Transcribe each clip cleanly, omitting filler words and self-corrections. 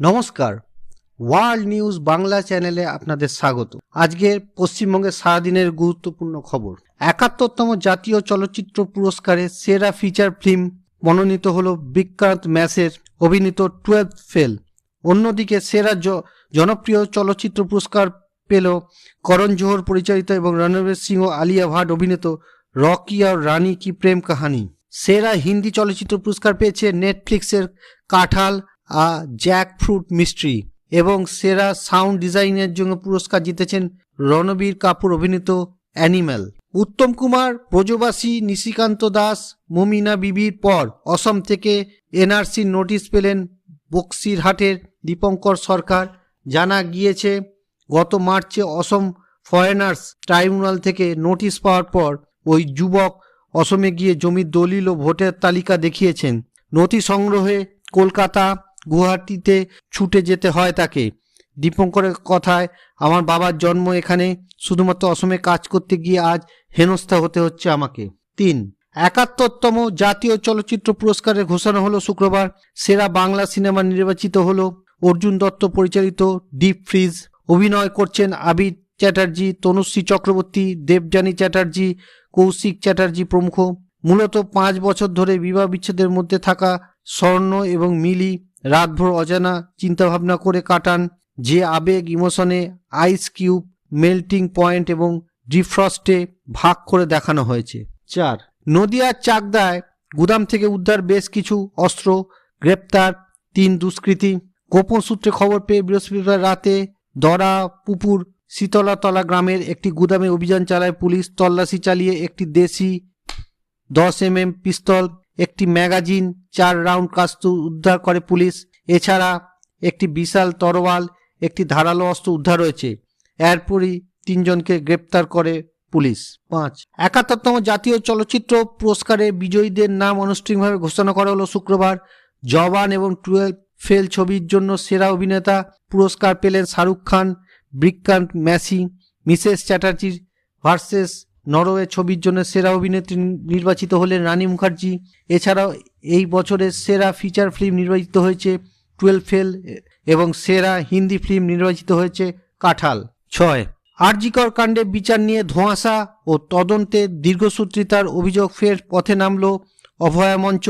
নমস্কার, world news Bangla চ্যানেলে আপনাদের স্বাগত। আজকের পশ্চিমবঙ্গের সারাদিনের গুরুত্বপূর্ণ খবর। ৭১তম জাতীয় চলচ্চিত্র পুরস্কারে সেরা ফিচার ফিল্ম মনোনীত হল বিক্রান্ত ম্যাসের অভিনীত 12 ফেল। অন্যদিকে সেরা জনপ্রিয় চলচ্চিত্র পুরস্কার পেল করণ জোহর পরিচালিত এবং রণবীর সিং ও আলিয়া ভাট অভিনীত রকি আর রানী কি প্রেম কাহানি। সেরা হিন্দি চলচ্চিত্র পুরস্কার পেয়েছে নেটফ্লিক্সের কাঁঠাল জ্যাকফ্রুট মিস্ট্রি এবং সেরা সাউন্ড ডিজাইনের জন্য পুরস্কার জিতেছেন রণবীর কাপুর অভিনীত অ্যানিম্যাল। উত্তম কুমার, ব্রজবাসী, নিশিকান্ত দাস, মমিনা বিবির পর অসম থেকে এনআরসির নোটিশ পেলেন বক্সিরহাটের দীপঙ্কর সরকার। জানা গিয়েছে গত মার্চে অসম ফরেনার্স ট্রাইব্যুনাল থেকে নোটিশ পাওয়ার পর ওই যুবক অসমে গিয়ে জমির দলিল ও ভোটার তালিকা দেখিয়েছেন। নথি সংগ্রহে কলকাতা গুয়াহাটিতে ছুটে যেতে হয় তাকে। দীপঙ্করের কথায়, আমার বাবার জন্ম এখানে, শুধুমাত্র অসমে কাজ করতে গিয়ে আজ হেনস্থা হতে হচ্ছে আমাকে। ৩. ৭১তম জাতীয় চলচ্চিত্র পুরস্কারের ঘোষণা হলো শুক্রবার। সেরা বাংলা সিনেমা নির্বাচিত হলো অর্জুন দত্ত পরিচালিত ডিপ ফ্রিজ। অভিনয় করছেন আবির চ্যাটার্জি, তনুশ্রী চক্রবর্তী, দেবযানী চ্যাটার্জি, কৌশিক চ্যাটার্জি প্রমুখ। মূলত 5 বছর ধরে বিবাহ বিচ্ছেদের মধ্যে থাকা স্বর্ণ এবং মিলি রাতভর অজানা চিন্তাভাবনা করে কাটান। যে আবেগ ইমোশনে আইস কিউব, মেল্টিং পয়েন্ট এবং ডিফ্রস্টে ভাগ করে দেখানো হয়েছে। 4. নদিয়ার চাকদায় গুদাম থেকে উদ্ধার বেশ কিছু অস্ত্র, গ্রেপ্তার 3 দুষ্কৃতী। গোপন সূত্রে খবর পেয়ে বৃহস্পতিবার রাতে দরাপুপুর শীতলাতলা গ্রামের একটি গুদামে অভিযান চালায় পুলিশ। তল্লাশি চালিয়ে একটি দেশি 10mm পিস্তল, একটি ম্যাগাজিন, 4 রাউন্ড কাস্তুর উদ্ধার করে পুলিশ। এছাড়া একটি বিশাল তরোয়াল, একটি ধারালো অস্ত্র উদ্ধার হয়েছে। এরপরই 3 জনকে গ্রেপ্তার করে পুলিশ। 5. ৭১তম জাতীয় চলচ্চিত্র পুরস্কারে বিজয়ীদের নাম আনুষ্ঠানিকভাবে ঘোষণা করা হলো শুক্রবার। জওয়ান এবং 12 ফেল ছবির জন্য সেরা অভিনেতা পুরস্কার পেলেন Shahrukh Khan. Vikrant Massey, Mrs Chatterjee versus Norway ছবির জন্য সেরা অভিনেত্রী নির্বাচিত হলেন রানী মুখার্জি। এছাড়াও এই বছরের সেরা ফিচার ফিল্ম নির্বাচিত হয়েছে 12 ফেল এবং সেরা হিন্দি ফিল্ম নির্বাচিত হয়েছে কাঁঠাল। 6. আরজিকর কাণ্ডে বিচার নিয়ে ধোঁয়াশা ও তদন্তে দীর্ঘসূত্রিতার অভিযোগ ফের পথে নামল অভয়া মঞ্চ।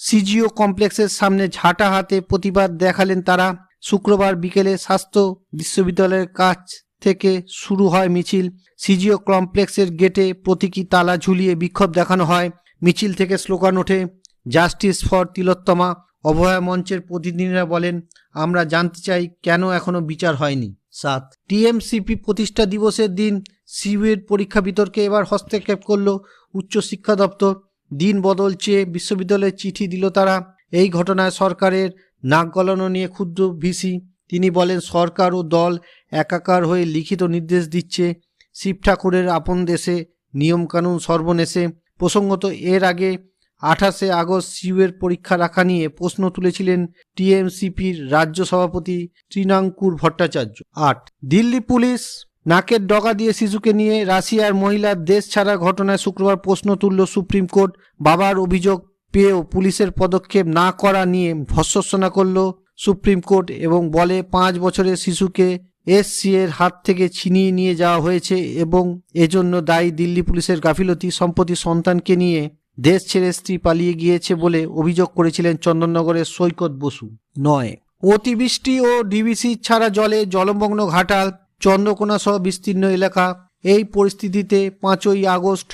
সিজিও কমপ্লেক্সের সামনে ঝাঁটা হাতে প্রতিবাদ দেখালেন তারা। শুক্রবার বিকেলে স্বাস্থ্য বিশ্ববিদ্যালয়ের কাছ থেকে শুরু হয় মিছিল। সিজিও কমপ্লেক্সের গেটে প্রতীকী তালা ঝুলিয়ে বিক্ষোভ দেখানো হয়। মিছিল থেকে স্লোগান ওঠে, জাস্টিস ফর তিলোত্তমা। অভয়া মঞ্চের প্রতিনিধিরা বলেন, আমরা জানতে চাই কেন এখনো বিচার হয়নি। 7. টিএমসিপি প্রতিষ্ঠা দিবসের দিন সিইউর পরীক্ষা বিতর্কে এবার হস্তক্ষেপ করল উচ্চশিক্ষা দপ্তর। দিন বদল চেয়ে বিশ্ববিদ্যালয়ে চিঠি দিল তারা। এই ঘটনায় সরকারের নাক গলানো নিয়ে ক্ষুব্ধ ভিসি। তিনি বলেন, সরকার ও দল একাকার হয়ে লিখিত নির্দেশ দিচ্ছে। শিব ঠাকুরের আপন দেশে নিয়মকানুন সর্বনেশে। প্রসঙ্গত, এর আগে 28শে আগস্ট সিইউর পরীক্ষা রাখা নিয়ে প্রশ্ন তুলেছিলেন টিএমসিপির রাজ্য সভাপতি তৃণাঙ্কুর ভট্টাচার্য। 8. দিল্লি পুলিশ নাকের ডগা দিয়ে শিশুকে নিয়ে রাশিয়ার মহিলার দেশ ছাড়ার ঘটনায় শুক্রবার প্রশ্ন তুলল সুপ্রিম কোর্ট। বাবার অভিযোগ পেয়েও পুলিশের পদক্ষেপ না করা নিয়ে ভর্ৎসনা করল সুপ্রিম কোর্ট এবং বলে 5 বছরের শিশুকে এসসিএর হাত থেকে ছিনিয়ে নিয়ে যাওয়া হয়েছে এবং এজন্য দায়ী দিল্লি পুলিশের গাফিলতি। সম্প্রতি সন্তানকে নিয়ে দেশ ছেড়ে স্ত্রী পালিয়ে গিয়েছে বলে অভিযোগ করেছিলেন চন্দননগরের সৈকত বসু। 9. অতিবৃষ্টি ও ডিভিসি ছাড়া জলে জলমগ্ন ঘাটাল, চন্দ্রকোনা সহ বিস্তীর্ণ এলাকা। এই পরিস্থিতিতে 5ই আগস্ট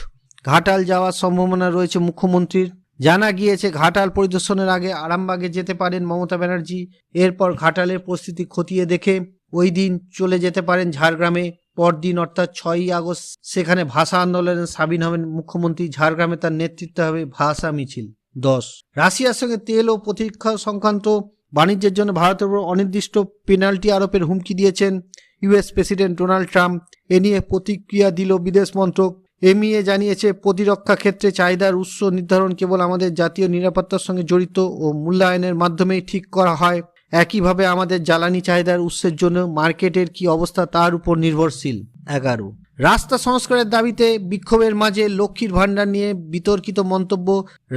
ঘাটাল যাওয়ার সম্ভাবনা রয়েছে মুখ্যমন্ত্রীর। জানা গিয়েছে ঘাটাল পরিদর্শনের আগে আরামবাগে যেতে পারেন মমতা ব্যানার্জি। এরপর ঘাটালের পরিস্থিতি খতিয়ে দেখে ওই দিন চলে যেতে পারেন ঝাড়গ্রামে। পরদিন অর্থাৎ 6ই আগস্ট সেখানে ভাষা আন্দোলনে সামিল হবেন মুখ্যমন্ত্রী। ঝাড়গ্রামে তার নেতৃত্বে হবে ভাষা মিছিল। 10. রাশিয়ার সঙ্গে তেল ও প্রতিরক্ষা সংক্রান্ত বাণিজ্যের জন্য ভারতের উপর অনির্দিষ্ট পেনাল্টি আরোপের হুমকি দিয়েছেন ইউএস প্রেসিডেন্ট ডোনাল্ড ট্রাম্প। এ নিয়ে প্রতিক্রিয়া দিল বিদেশ মন্ত্রক। এমইএ জানিয়েছে, প্রতিরক্ষা ক্ষেত্রে চাহিদার উৎস নির্ধারণ কেবল আমাদের জাতীয় নিরাপত্তার সঙ্গে জড়িত ও মূল্যায়নের মাধ্যমেই ঠিক করা হয়। একইভাবে আমাদের জ্বালানি চাহিদার উৎসের জন্য মার্কেটের কি অবস্থা তার উপর নির্ভরশীল। 11. রাস্তা সংস্কারের দাবিতে বিক্ষোভের মাঝে লক্ষ্মীর ভাণ্ডার নিয়ে বিতর্কিত মন্তব্য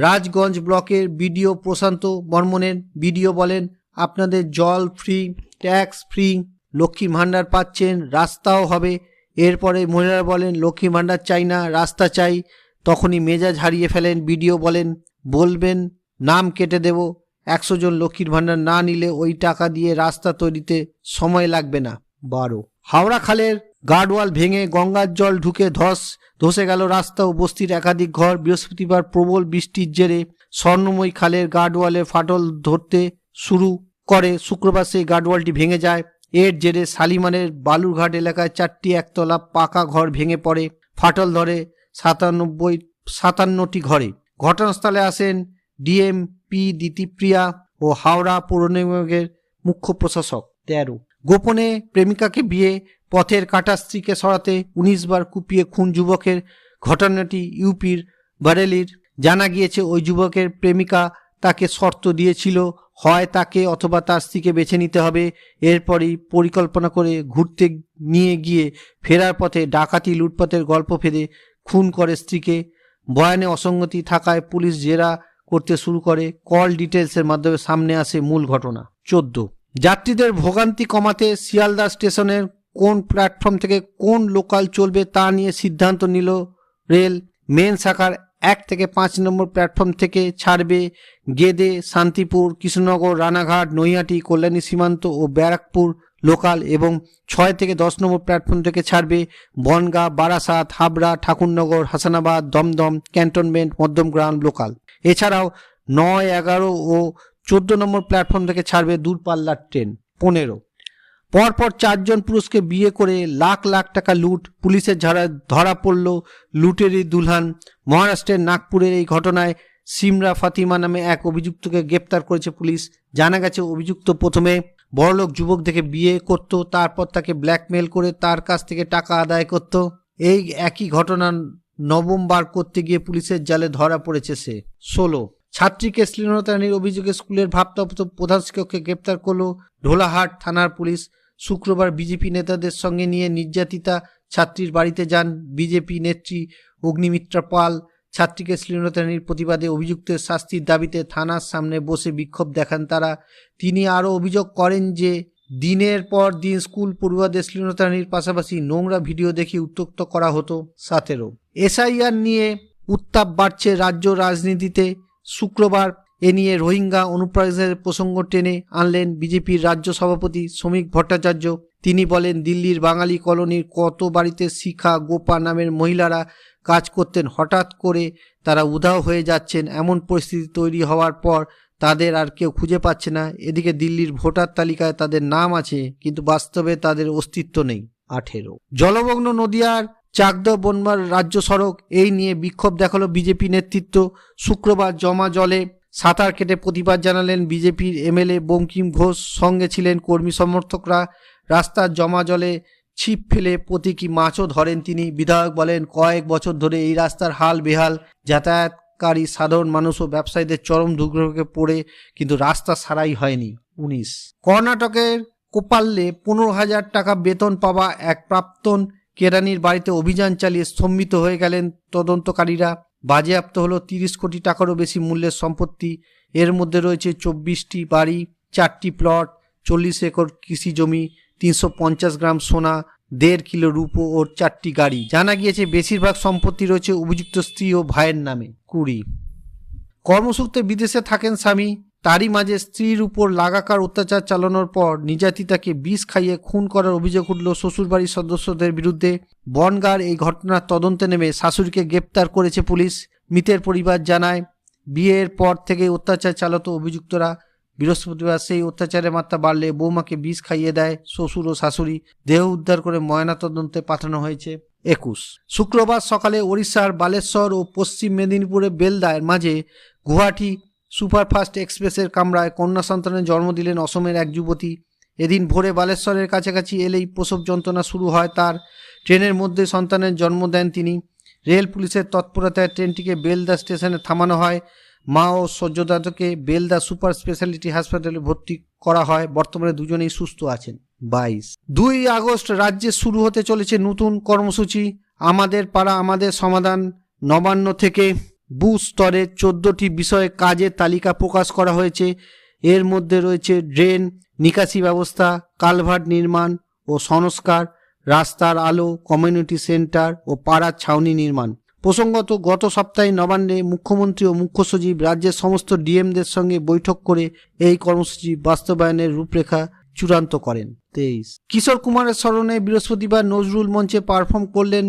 রাজগঞ্জ ব্লকের বিডিও প্রশান্ত বর্মনের। বিডিও বলেন, আপনাদের জল free, tax free, Lakshmi Bhandar পাচ্ছেন, রাস্তাও হবে। এরপরে মহিলারা বলেন লক্ষ্মী ভাণ্ডার চাই না, রাস্তা চাই। তখনই মেজাজ হারিয়ে ফেলেন বিডিও, বলবেন নাম কেটে দেব, 100 জন লক্ষ্মীর ভাণ্ডার না নিলে ওই টাকা দিয়ে রাস্তা তৈরিতে সময় লাগবে না। 12, হাওড়া খালের গার্ডওয়াল ভেঙে গঙ্গার জল ঢুকে ধসে গেল রাস্তা ও বস্তির একাধিক ঘর। বৃহস্পতিবার প্রবল বৃষ্টির জেরে স্বর্ণময়ী খালের গার্ডওয়ালে ফাটল ধরতে শুরু করে। শুক্রবার সেই গার্ডওয়ালটি ভেঙে যায়। এর জেরে শালিমারের বালুরঘাট এলাকায় 4টি একতলা পাকা ঘর ভেঙে পড়ে। ফাটল ধরে 57টি ঘরে। ঘটনাস্থলে আসেন ডিএমপি দিতিপ্রিয়া ও হাওড়া পৌর নিগমের মুখ্য প্রশাসক। 13, গোপনে প্রেমিকাকে বিয়ে, পথের কাটা স্ত্রীকে সরাতে 19 বার কুপিয়ে খুন যুবকের। ঘটনাটি ইউপির বারেলির। জানা গিয়েছে ওই যুবকের প্রেমিকা তাকে শর্ত দিয়েছিল, হয় তাকে অথবা তার স্ত্রীকে বেছে নিতে হবে। এরপরই পরিকল্পনা করে ঘুরতে নিয়ে গিয়ে ফেরার পথে ডাকাতি লুটপাটের গল্প ফেলে খুন করে স্ত্রীকে। বয়ানে অসঙ্গতি থাকায় পুলিশ জেরা করতে শুরু করে। কল ডিটেলসের মাধ্যমে সামনে আসে মূল ঘটনা। 14, যাত্রীদের ভোগান্তি কমাতে শিয়ালদা স্টেশনের কোন প্ল্যাটফর্ম থেকে কোন লোকাল চলবে তা নিয়ে সিদ্ধান্ত নিল রেল। মেন শাখার 1 থেকে 5 নম্বর প্ল্যাটফর্ম থেকে ছাড়বে গেদে, শান্তিপুর, কৃষ্ণনগর, রানাঘাট, নৈহাটি, কল্যাণী সীমান্ত ও ব্যারাকপুর লোকাল, এবং 6 থেকে 10 নম্বর প্ল্যাটফর্ম থেকে ছাড়বে বনগাঁ, বারাসাত, হাবড়া, ঠাকুরনগর, হাসানাবাদ, দমদম, ক্যান্টনমেন্ট, মধ্যমগ্রাম লোকাল। এছাড়াও 9, 11 ও 14 নম্বর প্ল্যাটফর্ম থেকে ছাড়বে দূরপাল্লার ট্রেন। 15, পরপর 4 জন পুরুষকে বিয়ে করে লাখ লাখ টাকা লুট, পুলিশের ধরা পড়ল লুটেরই দুলহান। মহারাষ্ট্রের নাগপুরের এই ঘটনায় সিমরা ফাতিমা নামে এক অভিযুক্তকে গ্রেপ্তার করেছে পুলিশ। জানা গেছে অভিযুক্ত প্রথমে বড়লোক যুবক দেখে বিয়ে করত, তারপর তাকে ব্ল্যাকমেল করে তার কাছ থেকে টাকা আদায় করত। এই একই ঘটনা 9ম বার করতে গিয়ে পুলিশের জালে ধরা পড়েছে সে। 16, ছাত্রীকে শ্লীলতাহানির অভিযোগে স্কুলের ভারপ্রাপ্ত প্রধান শিক্ষককে গ্রেপ্তার করল ঢোলাহাট থানার পুলিশ। শুক্রবার বিজেপি নেতাদের সঙ্গে নিয়ে নির্যাতিতা ছাত্রীর বাড়িতে যান বিজেপি নেত্রী অগ্নিমিত্রা পাল। ছাত্রীকে শ্লীলতাহানির প্রতিবাদে অভিযুক্তের শাস্তির দাবিতে থানার সামনে বসে বিক্ষোভ দেখান তারা। তিনি আরও অভিযোগ করেন যে দিনের পর দিন স্কুল পড়ুয়াদের শ্লীলতাহানির পাশাপাশি নোংরা ভিডিও দেখে উত্ত্যক্ত করা হতো। 17, এসআইআর নিয়ে উত্তাপ বাড়ছে রাজ্য রাজনীতিতে। শুক্রবার এ নিয়ে রোহিঙ্গা অনুপ্রবেশের প্রসঙ্গ টেনে আনলেন বিজেপির রাজ্য সভাপতি শ্রমিক ভট্টাচার্য। তিনি বলেন, দিল্লির বাঙালি কলোনির কত বাড়িতে শিখা গোপা নামের মহিলারা কাজ করতেন, হঠাৎ করে তারা উধাও হয়ে যাচ্ছেন। এমন পরিস্থিতি তৈরি হওয়ার পর তাদের আর কেউ খুঁজে পাচ্ছে না। এদিকে দিল্লির ভোটার তালিকায় তাদের নাম আছে, কিন্তু বাস্তবে তাদের অস্তিত্ব নেই। 18, জলমগ্ন নদিয়ার চাকদহ বনমার রাজ্য সড়ক, এই নিয়ে বিক্ষোভ দেখালো বিজেপি নেতৃত্ব। শুক্রবার জমা জলে সাঁতার কেটে প্রতিবাদ জানালেন বিজেপির এমএলএ বঙ্কিম ঘোষ। সঙ্গে ছিলেন কর্মী সমর্থকরা। রাস্তার জমা জলে ছিপ ফেলে প্রতীকী মাছও ধরেন তিনি। বিধায়ক বলেন, কয়েক বছর ধরে এই রাস্তার হাল বেহাল, যাতায়াতকারী সাধারণ মানুষ ও ব্যবসায়ীদের চরম দুর্ভোগে পড়ে কিন্তু রাস্তা সারাই হয়নি। 19, কর্ণাটকের কোপাল্লে 15,000 টাকা বেতন পাওয়া এক প্রাক্তন কেরানির বাড়িতে অভিযান চালিয়ে স্তম্ভিত হয়ে গেলেন তদন্তকারীরা। বাজেয়াপ্ত হলো 30 কোটি টাকারও বেশি মূল্যের সম্পত্তি। এর মধ্যে রয়েছে 24টি বাড়ি, 4টি প্লট, 40 একর কৃষি জমি, 350 গ্রাম সোনা, 1.5 কিলো রূপো ও 4টি গাড়ি। জানা গিয়েছে বেশিরভাগ সম্পত্তি রয়েছে অভিযুক্ত স্ত্রী ও ভাইয়ের নামে। 20, কর্মসূত্রে বিদেশে থাকেন স্বামী, তারই মাঝে স্ত্রীর উপর লাগাতার অত্যাচার চালানোর পর নির্যাতিতাকে বিষ খাইয়ে খুন করার অভিযোগ উঠল শ্বশুরবাড়ির সদস্যদের বিরুদ্ধে। বনগাঁর এই ঘটনার তদন্তে নেমে শাশুড়িকে গ্রেপ্তার করেছে পুলিশ। মৃতের পরিবার জানায়, বিয়ের পর থেকে অত্যাচার চালাতো অভিযুক্তরা। বৃহস্পতিবার সেই অত্যাচারের মাত্রা বাড়লে বৌমাকে বিষ খাইয়ে দেয় শ্বশুর ও শাশুড়ি। দেহ উদ্ধার করে ময়নাতদন্তে পাঠানো হয়েছে। 21, শুক্রবার সকালে ওড়িশার বালেশ্বর ও পশ্চিম মেদিনীপুরের বেলদার মাঝে গুয়াহাটি সুপারফাস্ট এক্সপ্রেসের কামরায় কন্যা সন্তানের জন্ম দিলেন অসমের এক যুবতী। এদিন ভোরে বালেশ্বরের কাছাকাছি এলেই প্রসব যন্ত্রণা শুরু হয় তার। ট্রেনের মধ্যে সন্তানের জন্ম দেন তিনি। রেল পুলিশের তৎপরতায় ট্রেনটিকে বেলদা স্টেশনে থামানো হয়। মা ও সহ্যদাতাকে বেলদা সুপার স্পেশালিটি হাসপাতালে ভর্তি করা হয়। বর্তমানে দুজনেই সুস্থ আছেন। 22, 2 আগস্ট রাজ্যে শুরু হতে চলেছে নতুন কর্মসূচি আমাদের পাড়া আমাদের সমাধান। নবান্ন থেকে বুথ স্তরে 14টি বিষয়ে কাজের তালিকা প্রকাশ করা হয়েছে। এর মধ্যে রয়েছে ড্রেন, নিকাশি ব্যবস্থা, কালভার্ট নির্মাণ ও সংস্কার, রাস্তার আলো, কমিউনিটি সেন্টার ও পাড়ার ছাউনি নির্মাণ। প্রসঙ্গত, গত সপ্তাহে নবান্নে মুখ্যমন্ত্রী ও মুখ্য সচিব রাজ্যের সমস্ত ডিএমদের সঙ্গে বৈঠক করে এই কর্মসূচি বাস্তবায়নের রূপরেখা চূড়ান্ত করেন। 23 কিশোর কুমারের স্মরণে বৃহস্পতিবার নজরুল মঞ্চে পারফর্ম করলেন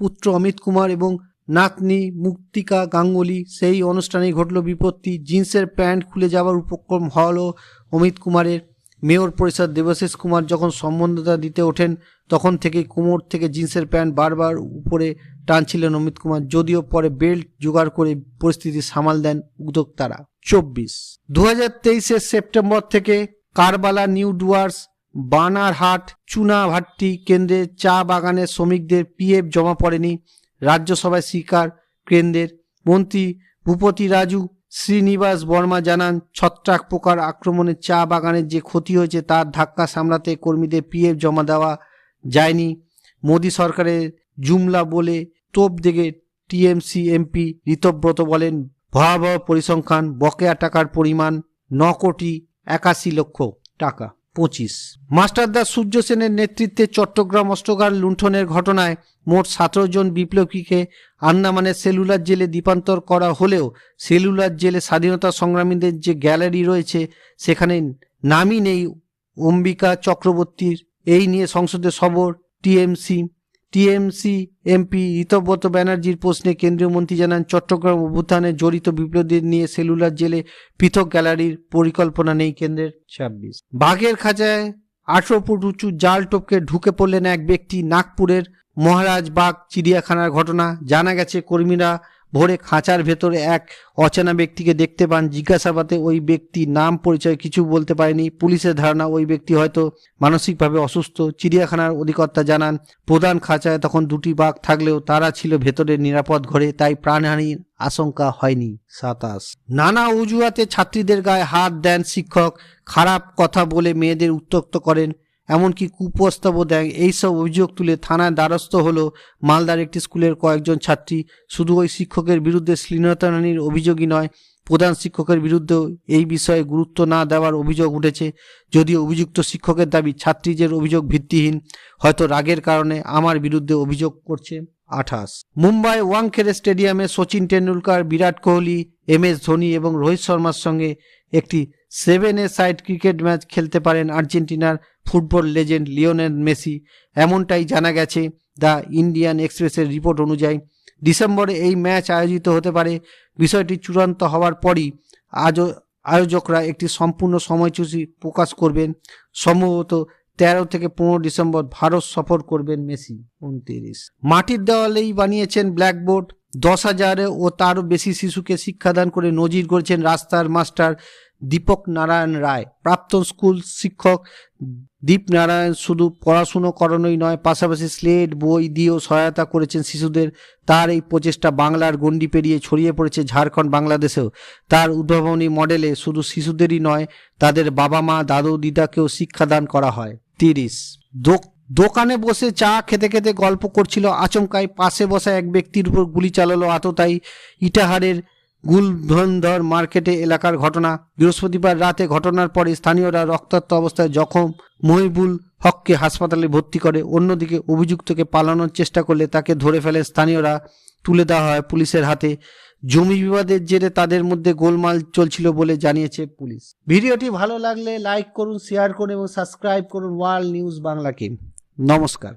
পুত্র অমিত কুমার এবং নাতনি মুক্তিকা গাঙ্গুলি। সেই অনুষ্ঠানেই ঘটল বিপত্তি। জিন্সের প্যান্ট খুলে যাওয়ার উপক্রম হলো অমিত কুমারের। মেয়র পরিষদ দেবাশিস কুমার যখন সম্বন্ধতা দিতে ওঠেন তখন থেকেই কোমর থেকে জিন্সের প্যান্ট বারবার উপরে টানছিলেন অমিত কুমার, যদিও পরে বেল্ট জোগাড় করে পরিস্থিতি সামাল দেন উদ্যোক্তারা। 24 2023 সেপ্টেম্বর থেকে কারবালা, নিউ ডুয়ার্স, বানারহাট, চুনাভাট্টি কেন্দ্রে চা বাগানের শ্রমিকদের পিএফ জমা পড়েনি। রাজ্যসভায় স্বীকার কেন্দ্রের মন্ত্রী ভূপতি রাজু শ্রীনিবাস বর্মা জানান, ছত্রাক পোকার আক্রমণে চা বাগানের যে ক্ষতি হয়েছে তার ধাক্কা সামলাতে কর্মীদের পিএফ জমা দেওয়া যায়নি। মোদী সরকারের জুমলা বলে তোপ দেগে টিএমসি এমপি ঋতব্রত বলেন, ভয়াবহ পরিসংখ্যান, বকেয়া টাকার পরিমাণ 9,81,00,000 টাকা। 25 মাস্টারদা সূর্য সেনের নেতৃত্বে চট্টগ্রাম অস্ত্রাগার লুণ্ঠনের ঘটনায় মোট 17 জন বিপ্লবীকে আন্দামানের সেলুলার জেলে দ্বীপান্তর করা হলেও সেলুলার জেলে স্বাধীনতা সংগ্রামীদের যে গ্যালারি রয়েছে সেখানে নামই নেই অম্বিকা চক্রবর্তীর। এই নিয়ে সংসদে সবর টিএমসি এমপি ঋতব্রত ব্যানার্জির প্রশ্নে কেন্দ্রীয় মন্ত্রী জানান, চট্টগ্রাম অভ্যুত্থানে জড়িত বিপ্লবীদের নিয়ে সেলুলার জেলে পৃথক গ্যালারির পরিকল্পনা নেই কেন্দ্রের। 26 বাঘের খাঁচায় 18 ফুট উঁচু জাল টপকে ঢুকে পড়লেন এক ব্যক্তি। নাগপুরের মহারাজ বাগ চিড়িয়াখানার ঘটনা। জানা গেছে, কর্মীরা ভোরে খাঁচার ভেতরে এক অচেনা ব্যক্তিকে দেখতে পান। জিজ্ঞাসাবাদে ওই ব্যক্তি নাম পরিচয় কিছু বলতে পারেনি। পুলিশের ধারণা ওই ব্যক্তি হয়তো মানসিকভাবে অসুস্থ। চিড়িয়াখানার অধিকর্তা জানান, প্রধান খাঁচায় তখন 2টি বাঘ থাকলেও তারা ছিল ভেতরে নিরাপদ ঘরে, তাই প্রাণহানির আশঙ্কা হয়নি। 27 নানা অজুহাতে ছাত্রীদের গায়ে হাত দেন শিক্ষক, খারাপ কথা বলে মেয়েদের উত্ত্যক্ত করেন, এমনকি কুপ্রস্তাবও দেন। এইসব অভিযোগ তুলে থানায় দ্বারস্থ হলো মালদার একটি স্কুলের কয়েকজন ছাত্রী। শুধু ওই শিক্ষকের বিরুদ্ধে শ্লীলতাহানির অভিযোগই নয়, প্রধান শিক্ষকের বিরুদ্ধেও এই বিষয়ে গুরুত্ব না দেওয়ার অভিযোগ উঠেছে। যদিও অভিযুক্ত শিক্ষকের দাবি ছাত্রীদের অভিযোগ ভিত্তিহীন, হয়তো রাগের কারণে আমার বিরুদ্ধে অভিযোগ করছে। 28 মুম্বাই ওয়াংখেড়ে স্টেডিয়ামে সচিন টেন্ডুলকার, বিরাট কোহলি, MS ধোনি এবং রোহিত শর্মার সঙ্গে একটি 7-a-সাইড ক্রিকেট ম্যাচ খেলতে পারেন আর্জেন্টিনার ফুটবল লেজেন্ড লিওনেল মেসি। এমনটাই জানা গেছে দ্য ইন্ডিয়ান এক্সপ্রেসের রিপোর্ট অনুযায়ী। ডিসেম্বরে এই ম্যাচ আয়োজিত হতে পারে। বিষয়টি চূড়ান্ত হওয়ার পরই আয়োজকরা একটি সম্পূর্ণ সময়সূচি প্রকাশ করবেন। সম্ভবত 13 থেকে 15 ডিসেম্বর ভারত সফর করবেন মেসি। 29 মাটির দেওয়ালেই বানিয়েছেন ব্ল্যাকবোর্ড। 10,000 ও তারও বেশি শিশুকে শিক্ষাদান করে নজির গড়েছেন রাস্তার মাস্টার দীপক নারায়ণ রায়। প্রাক্তন স্কুল শিক্ষক দীপ নারায়ণ শুধু পড়াশুনো করানোই নয়, পাশাপাশি স্লেট বই দিয়েও সহায়তা করেছেন শিশুদের। তার এই প্রচেষ্টা বাংলার গণ্ডি পেরিয়ে ছড়িয়ে পড়েছে ঝাড়খণ্ড, বাংলাদেশেও। তার উদ্ভাবনী মডেলে শুধু শিশুদেরই নয়, তাদের বাবা মা, দাদু দিদাকেও শিক্ষাদান করা হয়। 30 দোকানে বসে চা খেতে খেতে গল্প করছিল, আচমকাই পাশে বসা এক ব্যক্তির উপর গুলি চালালো আততায়ী। ইটাহারের গুলবন্ধর মার্কেটে এলাকার ঘটনা। বৃহস্পতিবার রাতে ঘটনার পরে স্থানীয়রা রক্তাক্ত অবস্থায় জখম মহিবুল হককে হাসপাতালে ভর্তি করে। অন্যদিকে অভিযুক্তকে পালানোর চেষ্টা করলে তাকে ধরে ফেলে স্থানীয়রা, তুলে দেওয়া হয় পুলিশের হাতে। জমি বিবাদের জেরে তাদের মধ্যে গোলমাল চলছিল বলে জানিয়েছে পুলিশ। ভিডিওটি ভালো লাগলে লাইক করুন, শেয়ার করুন এবং সাবস্ক্রাইব করুন ওয়ার্ল্ড নিউজ বাংলাকে। নমস্কার।